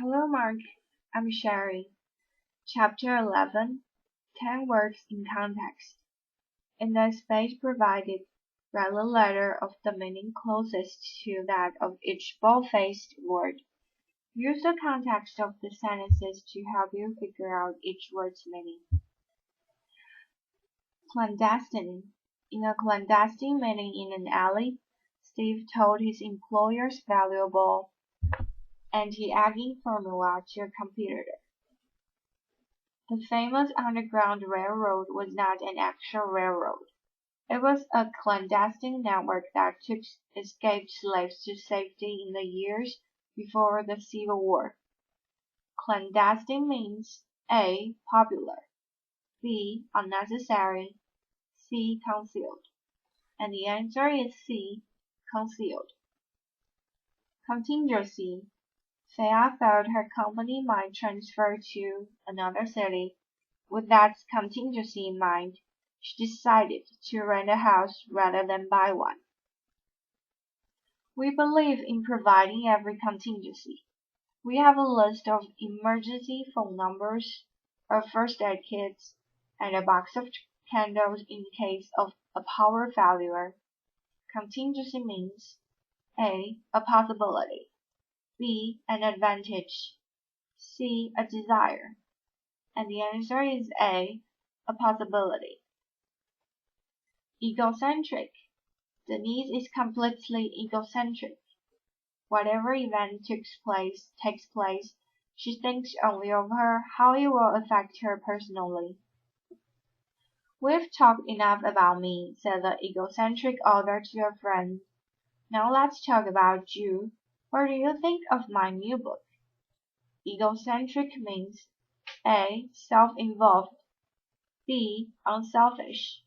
Hello, Mark. I'm Sherry. Chapter 11, 10 Words in Context. In the space provided, write the letter of the meaning closest to that of each bold-faced word. Use the context of the sentences to help you figure out each word's meaning. Clandestine. In a clandestine meeting in an alley, Steve told his employer's valuable anti-aging formula to a computer. The famous Underground Railroad was not an actual railroad. It was a clandestine network that took escaped slaves to safety in the years before the Civil War. Clandestine means A. Popular, B. Unnecessary, C. Concealed. And the answer is C. Concealed. Contingency. Thea felt her company might transfer to another city. With that contingency in mind, she decided to rent a house rather than buy one. We believe in providing every contingency. We have a list of emergency phone numbers, a first aid kit, and a box of candles in case of a power failure. Contingency means A. A possibility, B. An advantage, C. A desire. And the answer is A. A possibility. Egocentric. Denise is completely egocentric. Whatever event takes place, she thinks only of how it will affect her personally. We've talked enough about me, said the egocentric author to a friend. Now let's talk about you. What do you think of my new book? Egocentric means A. Self-involved, B. Unselfish,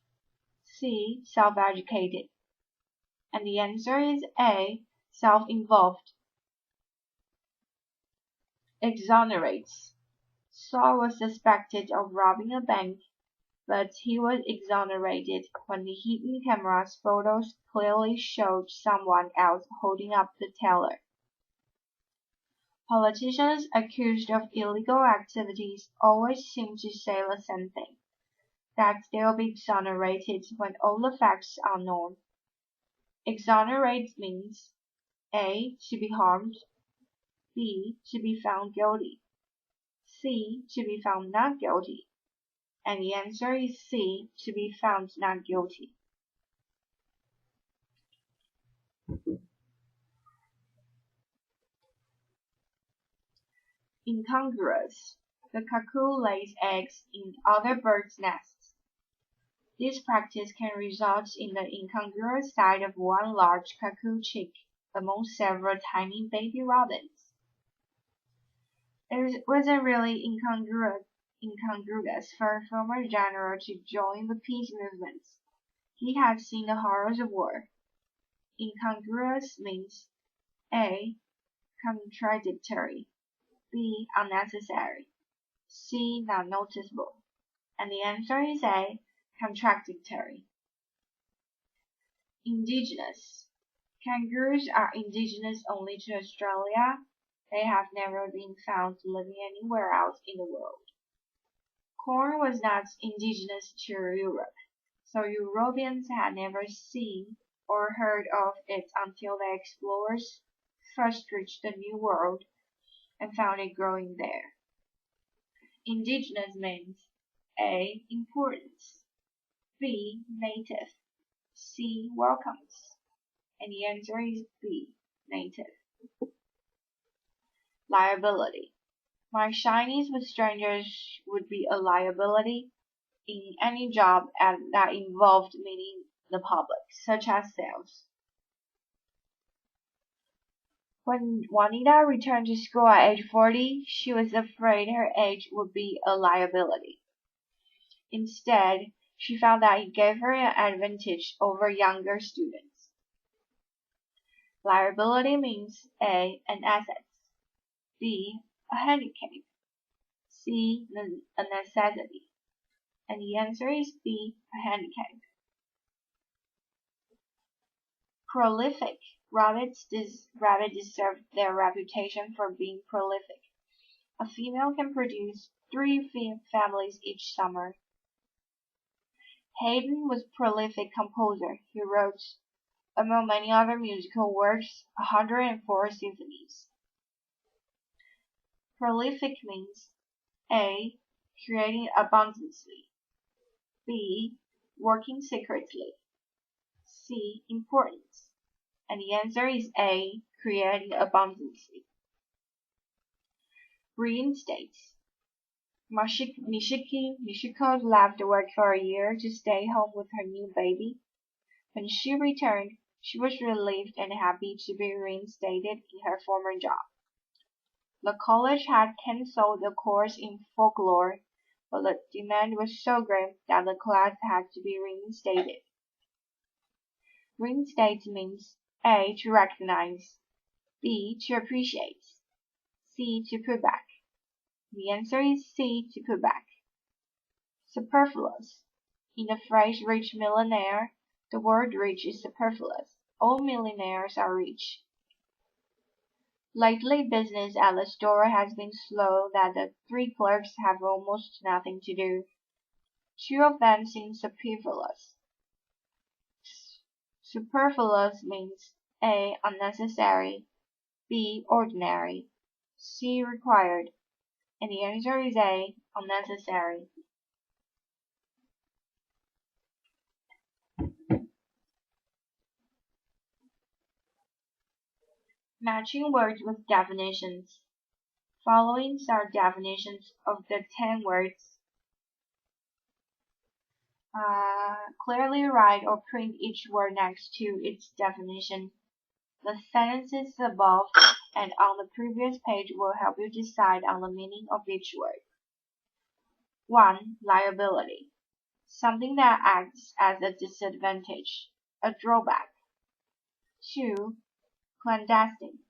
C. Self-educated. And the answer is A. Self-involved. Exonerates. Saul was suspected of robbing a bank, but he was exonerated when the hidden camera's photos clearly showed someone else holding up the teller. Politicians accused of illegal activities always seem to say the same thing, that they'll be exonerated when all the facts are known. Exonerate means A. To be harmed, B. To be found guilty, C. To be found not guilty. And the answer is C. To be found not guilty. Incongruous. The cuckoo lays eggs in other birds' nests. This practice can result in the incongruous sight of one large cuckoo chick among several tiny baby robins. It wasn't really incongruous for a former general to join the peace movement. He had seen the horrors of war. Incongruous means A. Contradictory, B. Unnecessary, C. Not noticeable. And the answer is A. Contradictory. Indigenous. Kangaroos are indigenous only to Australia. They have never been found living anywhere else in the world. Corn was not indigenous to Europe, so Europeans had never seen or heard of it until the explorers first reached the New World and found it growing there. Indigenous means A. Importance, B. Native, C. Welcomes, and the answer is B. Native. Liability. My shyness with strangers would be a liability in any job that involved meeting the public, such as sales. When Juanita returned to school at age 40, she was afraid her age would be a liability. Instead, she found that it gave her an advantage over younger students. Liability means A. An asset, B. A handicap, C. A necessity. And the answer is B. A handicap. Prolific. Rabbits deserve their reputation for being prolific. A female can produce 3 families each summer. Haydn was a prolific composer. He wrote, among many other musical works, 104 symphonies. Prolific means A. Creating abundantly, B. Working secretly, C. Importance. And the answer is A. Creating abundantly. Reinstates. Michiko left work for a year to stay home with her new baby. When she returned, she was relieved and happy to be reinstated in her former job. The college had cancelled the course in folklore, but the demand was so great that the class had to be reinstated. Reinstate means A. To recognize, B. To appreciate, C. To put back. The answer is C. To put back. Superfluous. In the phrase rich millionaire, the word rich is superfluous. All millionaires are rich. Lately business at the store has been slow that the 3 clerks have almost nothing to do. 2 of them seem superfluous. Superfluous means A. Unnecessary, B. Ordinary, C. Required, and the answer is A. Unnecessary. Matching words with definitions. Following are definitions of the 10 words. Clearly write or print each word next to its definition. The sentences above and on the previous page will help you decide on the meaning of each word. 1. Liability. Something that acts as a disadvantage, a drawback. 2. Clandestine.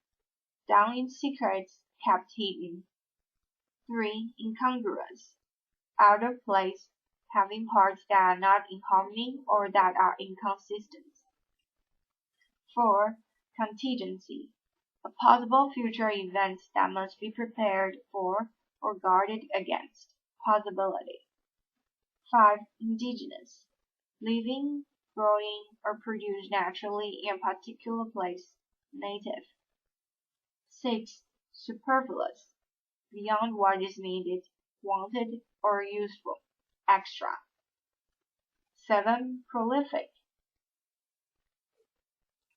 Done in secret, kept hidden. 3. Incongruous. Out of place, having parts that are not in harmony or that are inconsistent. 4. Contingency. A possible future event that must be prepared for or guarded against. Possibility. 5. Indigenous. Living, growing, or produced naturally in a particular place. Native. 6. Superfluous. Beyond what is needed, wanted, or useful. Extra. 7. Prolific.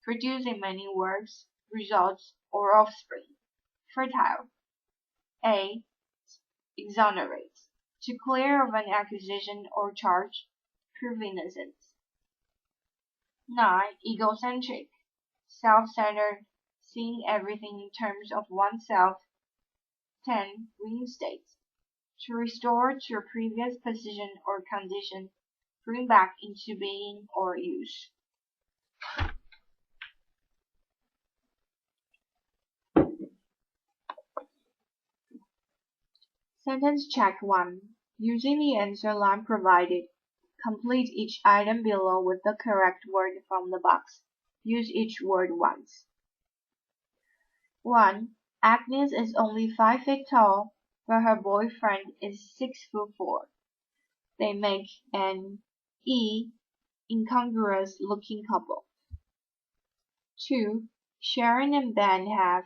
Producing many works, results, or offspring. Fertile. A. Exonerate. To clear of an accusation or charge, prove innocence. 9. Egocentric. Self-centered, seeing everything in terms of oneself. 10. Reinstate. To restore to a previous position or condition, bring back into being or use. Sentence check 1. Using the answer line provided, complete each item below with the correct word from the box. Use each word once. 1. Agnes is only 5 feet tall, but her boyfriend is 6'4". They make an incongruous looking couple. 2. Sharon and Ben have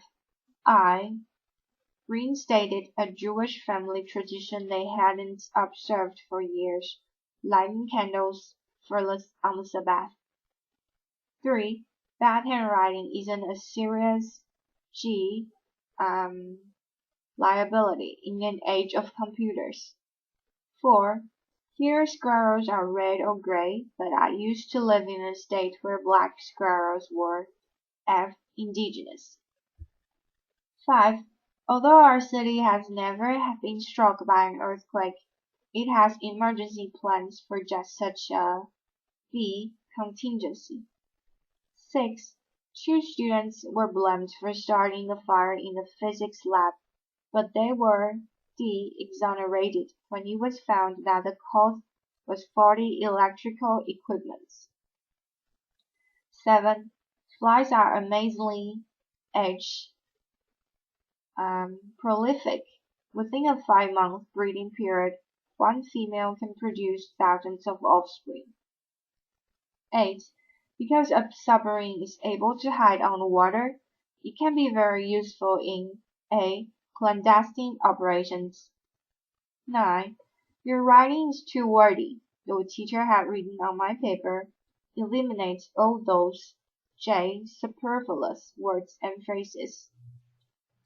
reinstated a Jewish family tradition they hadn't observed for years, lighting candles on the Sabbath. 3. Bad handwriting isn't a serious liability in an age of computers. 4. Here squirrels are red or gray, but I used to live in a state where black squirrels were indigenous. 5. Although our city has never been struck by an earthquake, it has emergency plans for just such a contingency. 6. 2 students were blamed for starting the fire in the physics lab, but they were exonerated when it was found that the cause was faulty electrical equipment. 7. Flies are amazingly prolific, Within a 5-month breeding period, one female can produce thousands of offspring. 8. Because a submarine is able to hide underwater, it can be very useful in a. Clandestine operations. 9. Your writing is too wordy. The teacher had written on my paper. Eliminate all those superfluous words and phrases.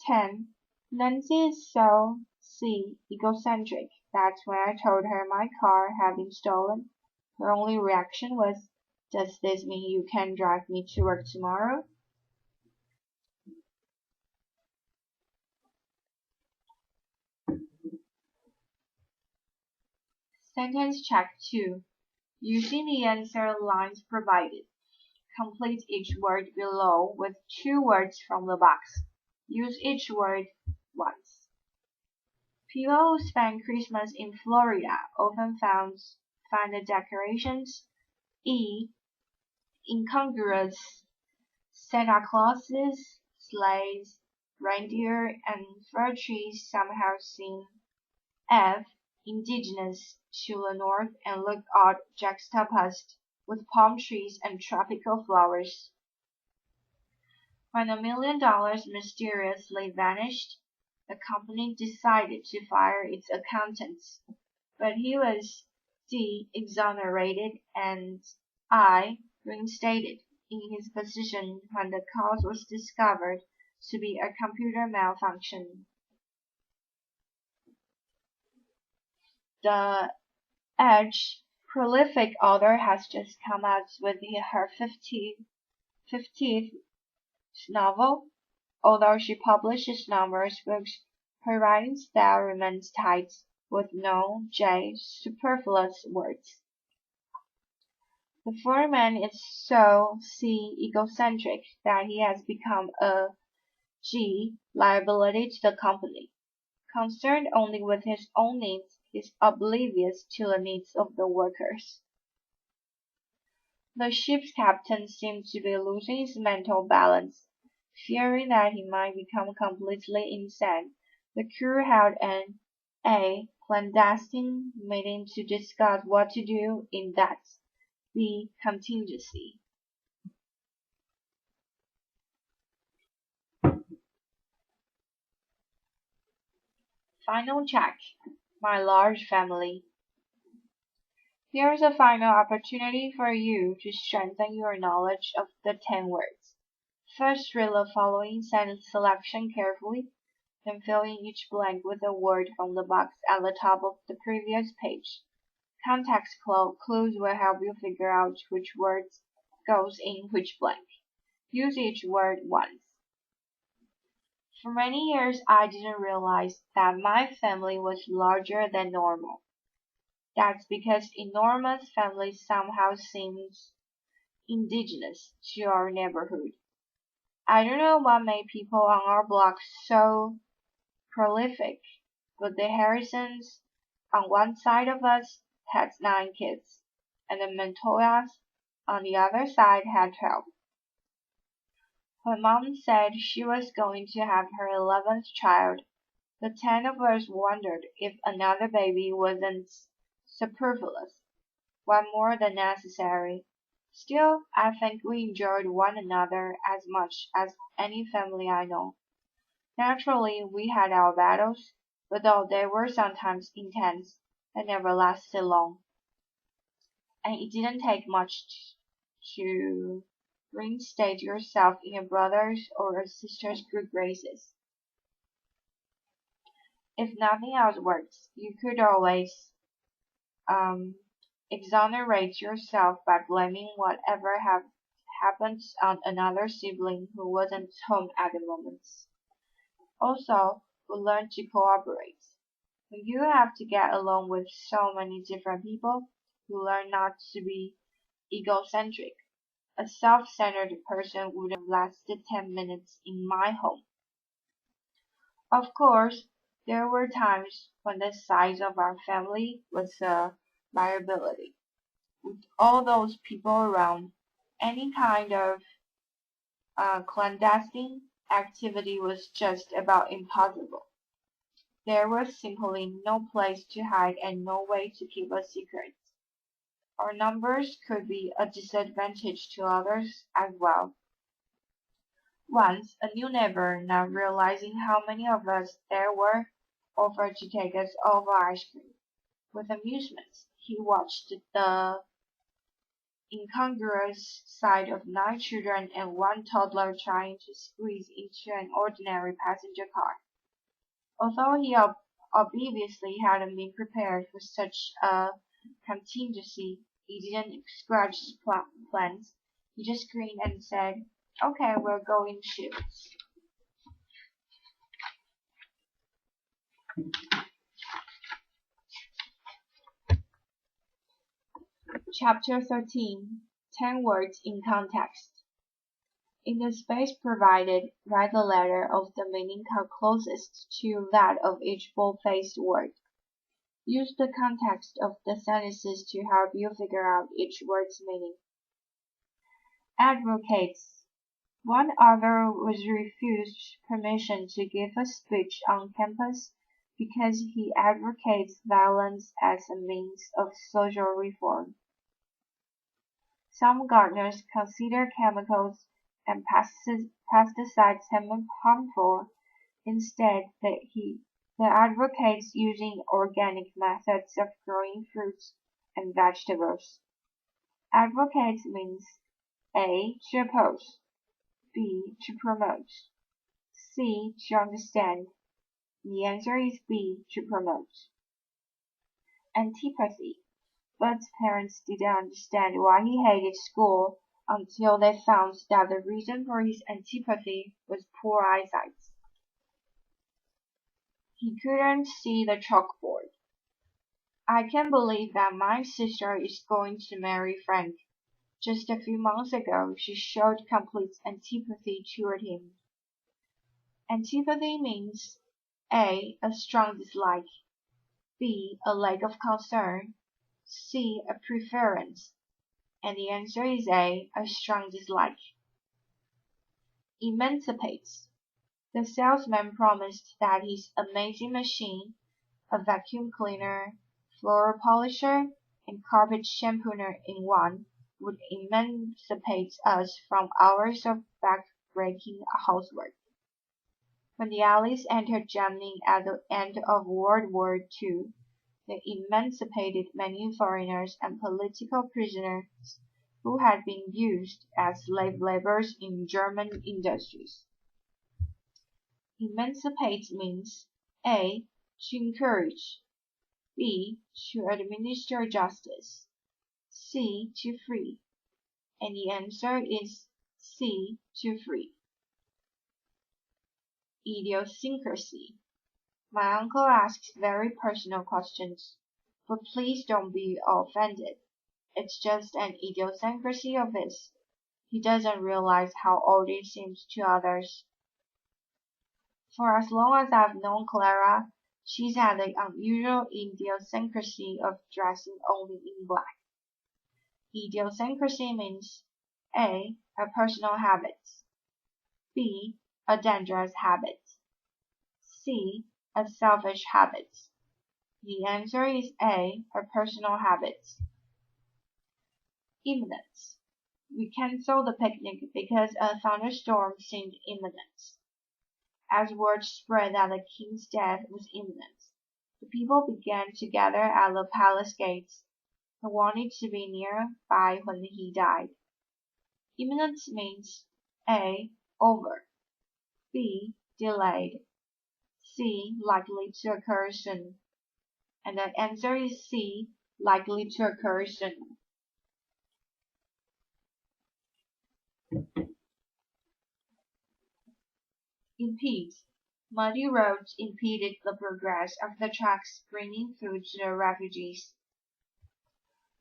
10. Nancy is so egocentric that when I told her my car had been stolen, her only reaction was, "Does this mean you can drive me to work tomorrow?" Sentence check 2. Using the answer lines provided, complete each word below with 2 words from the box. Use each word once. People who spend Christmas in Florida often find the decorations incongruous. Santa Clauses, sleighs, reindeer, and fir trees somehow seem indigenous to the north and look odd juxtaposed with palm trees and tropical flowers. When $1 million mysteriously vanished, the company decided to fire its accountants, but he was exonerated and reinstated in his position when the cause was discovered to be a computer malfunction. The Edge prolific author has just come out with her 50th novel. Although she publishes numerous books, her writing style remains tight, with no superfluous words. The foreman is so egocentric that he has become a liability to the company. Concerned only with his own needs, he is oblivious to the needs of the workers. The ship's captain seemed to be losing his mental balance. Fearing that he might become completely insane, the crew held an clandestine meeting to discuss what to do in that contingency. Final check. My large family. Here's a final opportunity for you to strengthen your knowledge of the 10 words. First, read the following sentence selection carefully, then fill in each blank with a word from the box at the top of the previous page. Context clues will help you figure out which words goes in which blank. Use each word once. For many years, I didn't realize that my family was larger than normal. That's because enormous families somehow seems indigenous to our neighborhood. I don't know what made people on our block so prolific, but the Harrisons on one side of us had 9 kids, and the Montoyas on the other side had 12. When Mom said she was going to have her 11th child, the 10 of us wondered if another baby wasn't superfluous, one more than necessary. Still, I think we enjoyed one another as much as any family I know. Naturally, we had our battles, but though they were sometimes intense, they never lasted long. And it didn't take much to reinstate yourself in a brother's or a sister's good graces. If nothing else works, you could always exonerate yourself by blaming whatever happens on another sibling who wasn't home at the moment. Also, we learn to cooperate. When you have to get along with so many different people, you learn not to be egocentric. A self-centered person wouldn't have lasted 10 minutes in my home. Of course, there were times when the size of our family was a liability. With all those people around, any kind of clandestine activity was just about impossible. There was simply no place to hide and no way to keep a secret. Our numbers could be a disadvantage to others as well. Once, a new neighbor, not realizing how many of us there were, offered to take us all for ice cream. With amusement, he watched the incongruous sight of 9 children and one toddler trying to squeeze into an ordinary passenger car. Although he obviously hadn't been prepared for such a contingency, he didn't scratch his plans. He just grinned and said, "Okay, we'll go in shifts." Chapter 13. 10 Words in Context. In the space provided, write the letter of the meaning closest to that of each bold-faced word. Use the context of the sentences to help you figure out each word's meaning. Advocates. One author was refused permission to give a speech on campus because he advocates violence as a means of social reform. Some gardeners consider chemicals and pesticides harmful. Instead, the advocates using organic methods of growing fruits and vegetables. Advocates means A. To oppose, B. To promote, C. To understand. The answer is B. To promote. Antipathy. Bud's parents didn't understand why he hated school until they found that the reason for his antipathy was poor eyesight. He couldn't see the chalkboard. I can't believe that my sister is going to marry Frank. Just a few months ago, she showed complete antipathy toward him. Antipathy means A. A strong dislike, B. A lack of concern, C. A preference, and the answer is A. A strong dislike. Emancipates. The salesman promised that his amazing machine, a vacuum cleaner, floor polisher, and carpet shampooer in one, would emancipate us from hours of back-breaking housework. When the Allies entered Germany at the end of World War II, they emancipated many foreigners and political prisoners who had been used as slave laborers in German industries. Emancipate means A. To encourage, B. To administer justice, C. To free, and the answer is C. To free. Idiosyncrasy. My uncle asks very personal questions, but please don't be offended. It's just an idiosyncrasy of his. He doesn't realize how old it seems to others. For as long as I've known Clara, she's had the unusual idiosyncrasy of dressing only in black. Idiosyncrasy means A. A personal habit, B. A dangerous habit, C. A selfish habit. The answer is A. A personal habit. Imminent. We canceled the picnic because a thunderstorm seemed imminent. As word spread that the king's death was imminent, the people began to gather at the palace gates. They wanted to be nearby when he died. Imminent means A. Over, B. Delayed, C. Likely to occur soon, and the answer is C. Likely to occur soon. Impede. Muddy roads impeded the progress of the trucks bringing food to the refugees.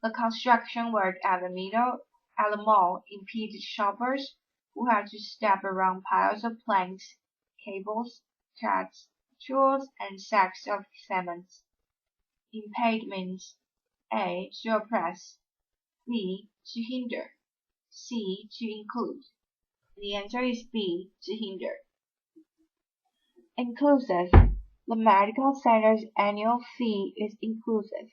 The construction work at the mall impeded shoppers who had to step around piles of planks, cables, threads, tools, and sacks of cement. Impede means A. To oppress, B. To hinder, C. To include. The answer is B. To hinder. Inclusive. The medical center's annual fee is inclusive,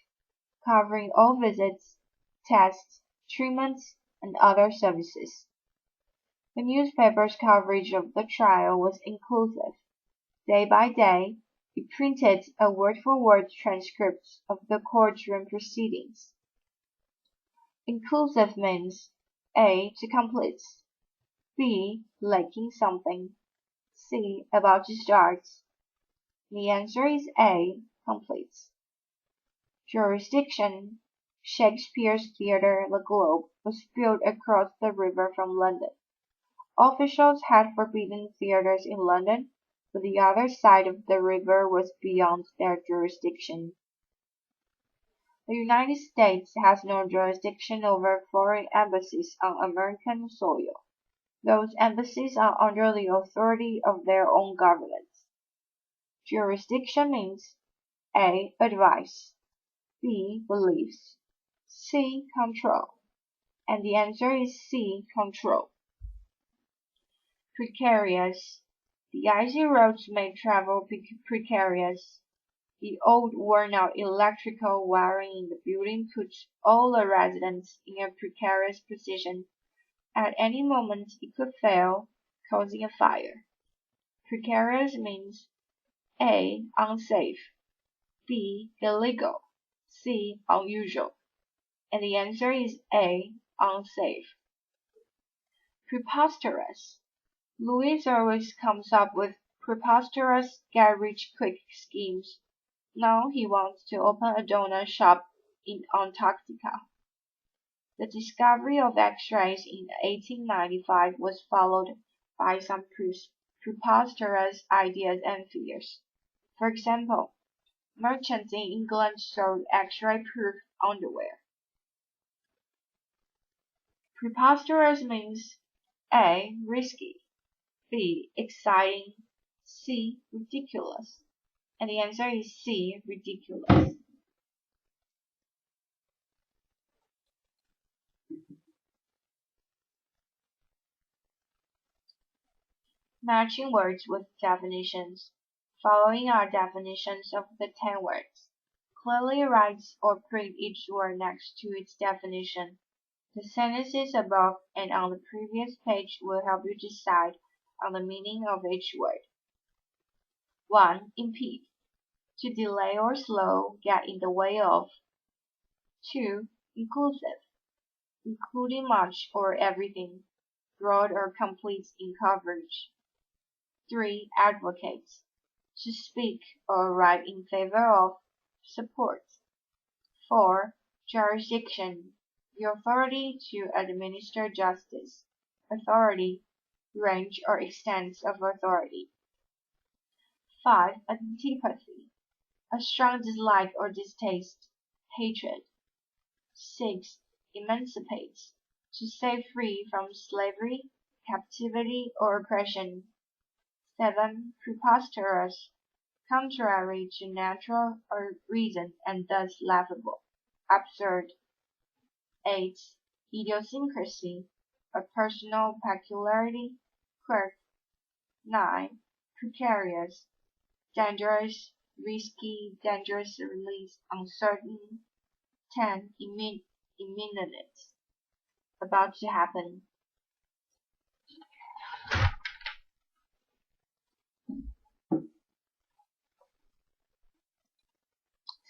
covering all visits, tests, treatments, and other services. The newspaper's coverage of the trial was inclusive. Day by day, it printed a word-for-word transcript of the courtroom proceedings. Inclusive means A. To complete, B. Lacking something, C. About to start. The answer is A. Complete. Jurisdiction. Shakespeare's theatre, The Globe, was built across the river from London. Officials had forbidden theatres in London, but the other side of the river was beyond their jurisdiction. The United States has no jurisdiction over foreign embassies on American soil. Those embassies are under the authority of their own governments. Jurisdiction means A. Advice, B. Beliefs, C. Control, and the answer is C. Control. Precarious. The icy roads made travel precarious. The old worn-out electrical wiring in the building puts all the residents in a precarious position. At any moment it could fail, causing a fire. Precarious means A. Unsafe, B. Illegal, C. Unusual, and the answer is A. Unsafe. Preposterous. Louis always comes up with preposterous get-rich-quick schemes. Now he wants to open a donut shop in Antarctica. The discovery of X-rays in 1895 was followed by some preposterous ideas and fears. For example, merchants in England sold X-ray-proof underwear. Preposterous means A. Risky, B. Exciting, C. Ridiculous, and the answer is C. Ridiculous. Matching words with definitions. Following are definitions of the 10 words. Clearly write or print each word next to its definition. The sentences above and on the previous page will help you decide on the meaning of each word. 1. Impede. To delay or slow, get in the way of. 2. Inclusive. Including much or everything, broad or complete in coverage. 3. Advocate. To speak or write in favor of, support. 4. Jurisdiction. The authority to administer justice. Authority, range or extent of authority. 5. Antipathy. A strong dislike or distaste, hatred. 6. Emancipate. To set free from slavery, captivity, or oppression. 7. Preposterous. Contrary to natural or reason and thus laughable, absurd. 8. Idiosyncrasy. A personal peculiarity, quirk. 9. Precarious. Dangerous, risky, dangerously uncertain. 10. Imminent. About to happen.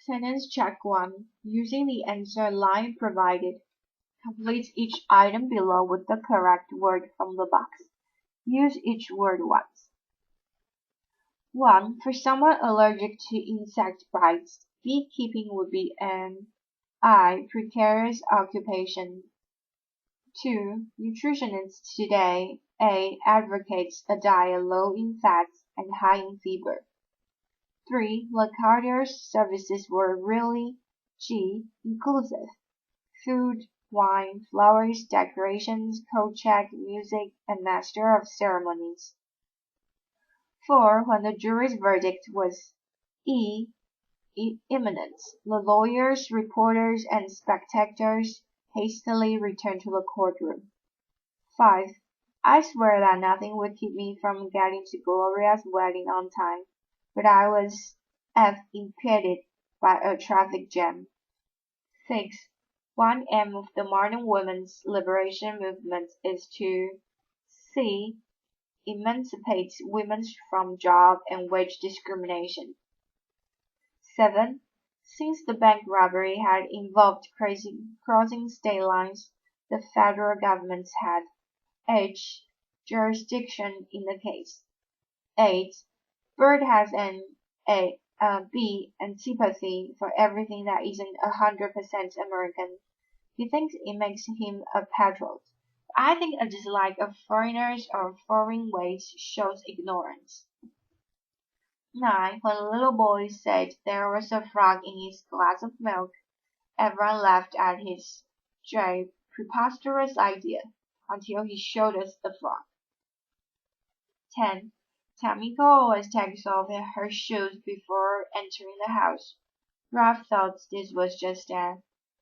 Sentence check 1. Using the answer line provided, complete each item below with the correct word from the box. Use each word once. 1. For someone allergic to insect bites, beekeeping would be an I. Precarious occupation. 2. Nutritionists today, A. Advocates a diet low in fats and high in fiber. 3. Lacardier's services were really G. Inclusive. Food, wine, flowers, decorations, coat check, music, and master of ceremonies. 4. When the jury's verdict was E. Imminent, the lawyers, reporters, and spectators hastily returned to the courtroom. 5. I swear that nothing would keep me from getting to Gloria's wedding on time, but I was F. Impeded by a traffic jam. 6. One aim of the modern women's liberation movement is to C. Emancipate women from job and wage discrimination. 7. Since the bank robbery had involved crossing state lines, the federal government had H. Jurisdiction in the case. 8. Bird has an B. Antipathy for everything that isn't 100% American. He thinks it makes him a patriot. I think a dislike of foreigners or foreign ways shows ignorance. 9. When a little boy said there was a frog in his glass of milk, everyone laughed at his J. preposterous idea until he showed us the frog. 10. Tamiko always takes off her shoes before entering the house. Ralph thought this was just a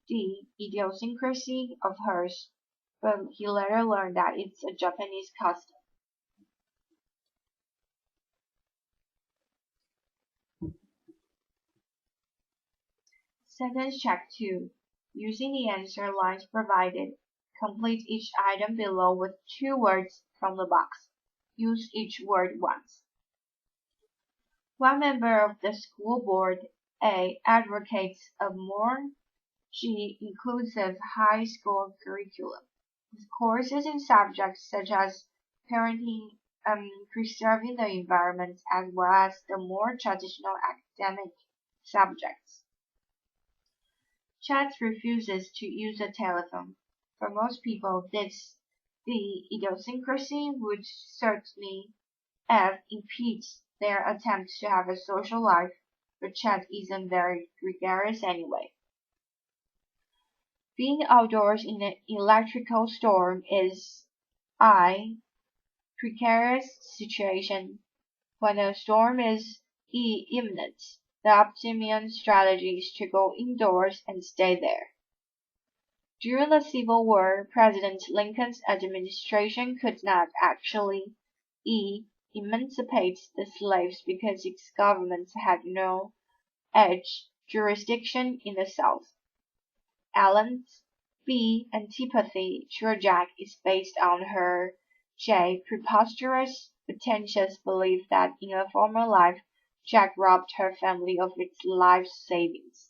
D. idiosyncrasy of hers, but he later learned that it's a Japanese custom. Sentence check 2. Using the answer lines provided, complete each item below with 2 words from the box. Use each word once. One member of the school board A advocates a more G inclusive high school curriculum, with courses in subjects such as parenting and preserving the environment as well as the more traditional academic subjects. Chad refuses to use a telephone. For most people, this the idiosyncrasy would certainly F impedes their attempts to have a social life, but Chad isn't very gregarious anyway. Being outdoors in an electrical storm is I. Precarious situation. When a storm is imminent, the optimum strategy is to go indoors and stay there. During the Civil War, President Lincoln's administration could not actually emancipate the slaves because its government had no jurisdiction in the South. Allen's B. antipathy toward Jack is based on her J. preposterous, pretentious belief that in a former life Jack robbed her family of its life savings.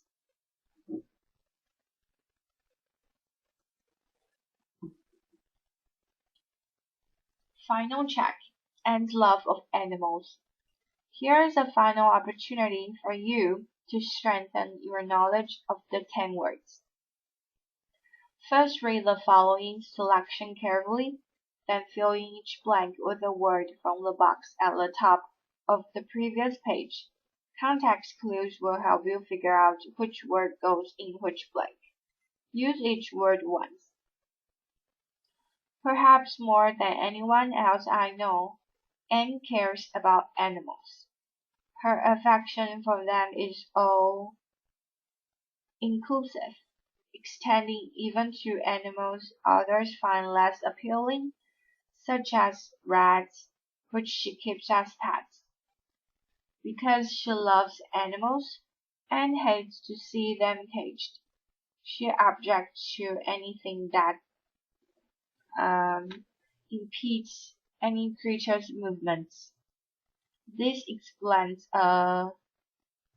Final check. Anne's love of animals. Here is a final opportunity for you to strengthen your knowledge of the 10 words. First read the following selection carefully, then fill in each blank with a word from the box at the top of the previous page. Context clues will help you figure out which word goes in which blank. Use each word once. Perhaps more than anyone else I know, Anne cares about animals. Her affection for them is all-inclusive, extending even to animals others find less appealing, such as rats, which she keeps as pets. Because she loves animals and hates to see them caged, she objects to anything that impedes any creature's movements. This explains a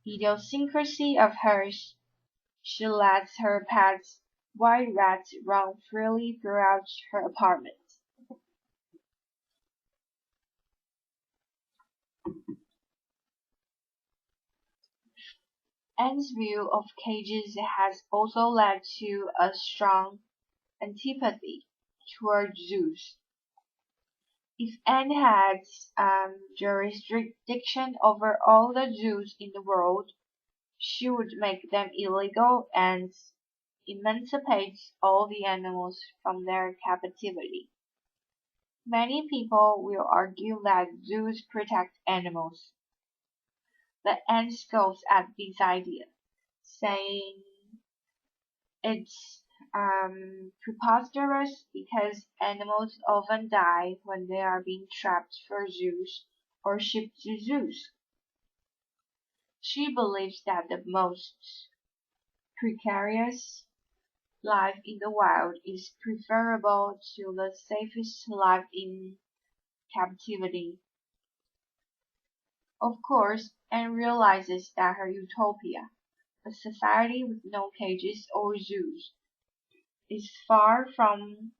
idiosyncrasy of hers. She lets her pets, white rats, run freely throughout her apartment. Anne's view of cages has also led to a strong antipathy toward zoos. If Anne had jurisdiction over all the zoos in the world, she would make them illegal and emancipate all the animals from their captivity. Many people will argue that zoos protect animals, but Anne scoffs at this idea, saying it's preposterous because animals often die when they are being trapped for zoos or shipped to zoos. She believes that the most precarious life in the wild is preferable to the safest life in captivity. Of course, Anne realizes that her utopia, a society with no cages or zoos, is far from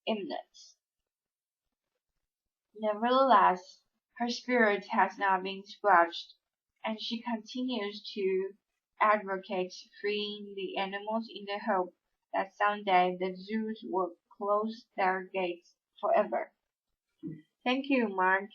imminent. Nevertheless, her spirit has not been squelched, and she continues to advocate freeing the animals in the hope that someday the zoos will close their gates forever. Thank you, Mark.